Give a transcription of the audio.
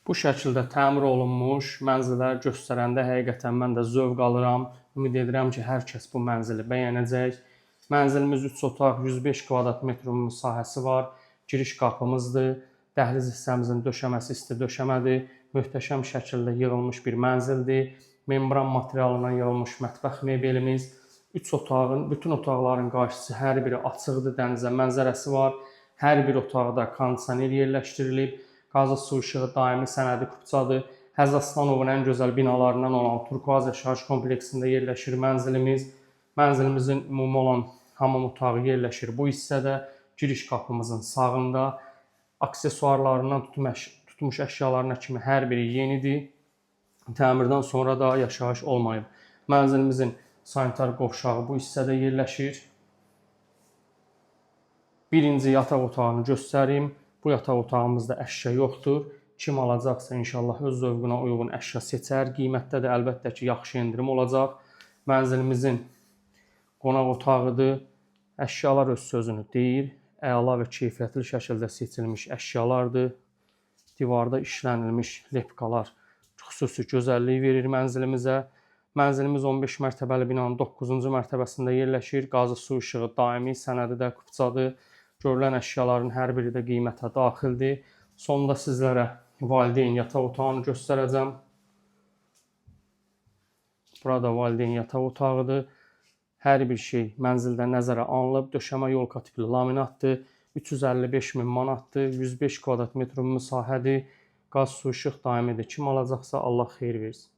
Bu şəkildə təmir olunmuş mənzillər göstərəndə həqiqətən mən də zövq alıram. Ümid edirəm ki, hər kəs bu mənzili bəyənəcək. Mənzilimiz 3 otaq, 105 kvadrat metr ümumi sahəsi var. Giriş qapımızdır. Dəhliz hissəmizin döşəməsi isti döşəmədir. Möhtəşəm şəkildə yığılmış bir mənzildir. Membran materialından yığılmış mətbəx mebelimiz. 3 otağın, bütün otaqların qarşısı hər biri açıqdır, dənizə mənzərəsi var. Hər bir otaqda kondisioner yerləşdirilib. Qazı su işığı daimi sənədi kupçadır. Həz Aslanovun ən gözəl binalarından olan Turkuaz yaşayış kompleksində yerləşir mənzilimiz. Mənzilimizin ümumi olan hamam otağı yerləşir bu hissədə. Giriş qapımızın sağında. Aksesuarlarından tutmuş əşyalarına kimi hər biri yenidir. Təmirdən sonra da yaşayış olmayıb. Mənzilimizin sanitar qovşağı bu hissədə yerləşir. Birinci yataq otağını göstərim. Bu yataq otağımızda əşya yoxdur. Kim alacaqsa inşallah öz zövqünə uyğun əşya seçər. Qiymətdə də əlbəttə ki, yaxşı endirim olacaq. Mənzilimizin qonaq otağıdır. Əşyalar öz sözünü deyir. Əla və keyfiyyətli şəkildə seçilmiş əşyalardır. Divarda işlənilmiş lepkalar xüsusi gözəllik verir mənzilimizə. Mənzilimiz 15 mərtəbəli binanın 9-cu mərtəbəsində yerləşir. Qazı su işığı daimi sənədi də kupçadır. Görülən əşyaların hər biri də qiymətə daxildir. Sonda sizlərə valideyn yataq otağını göstərəcəm. Burada valideyn yataq otağıdır. Hər bir şey mənzildə nəzərə alınıb. Döşəmə yolka tipli laminatdır. 355 min manatdır. 105 kvadrat metr ümumi sahədir. Qaz su işıq daimidir. Kim alacaqsa Allah xeyir versin.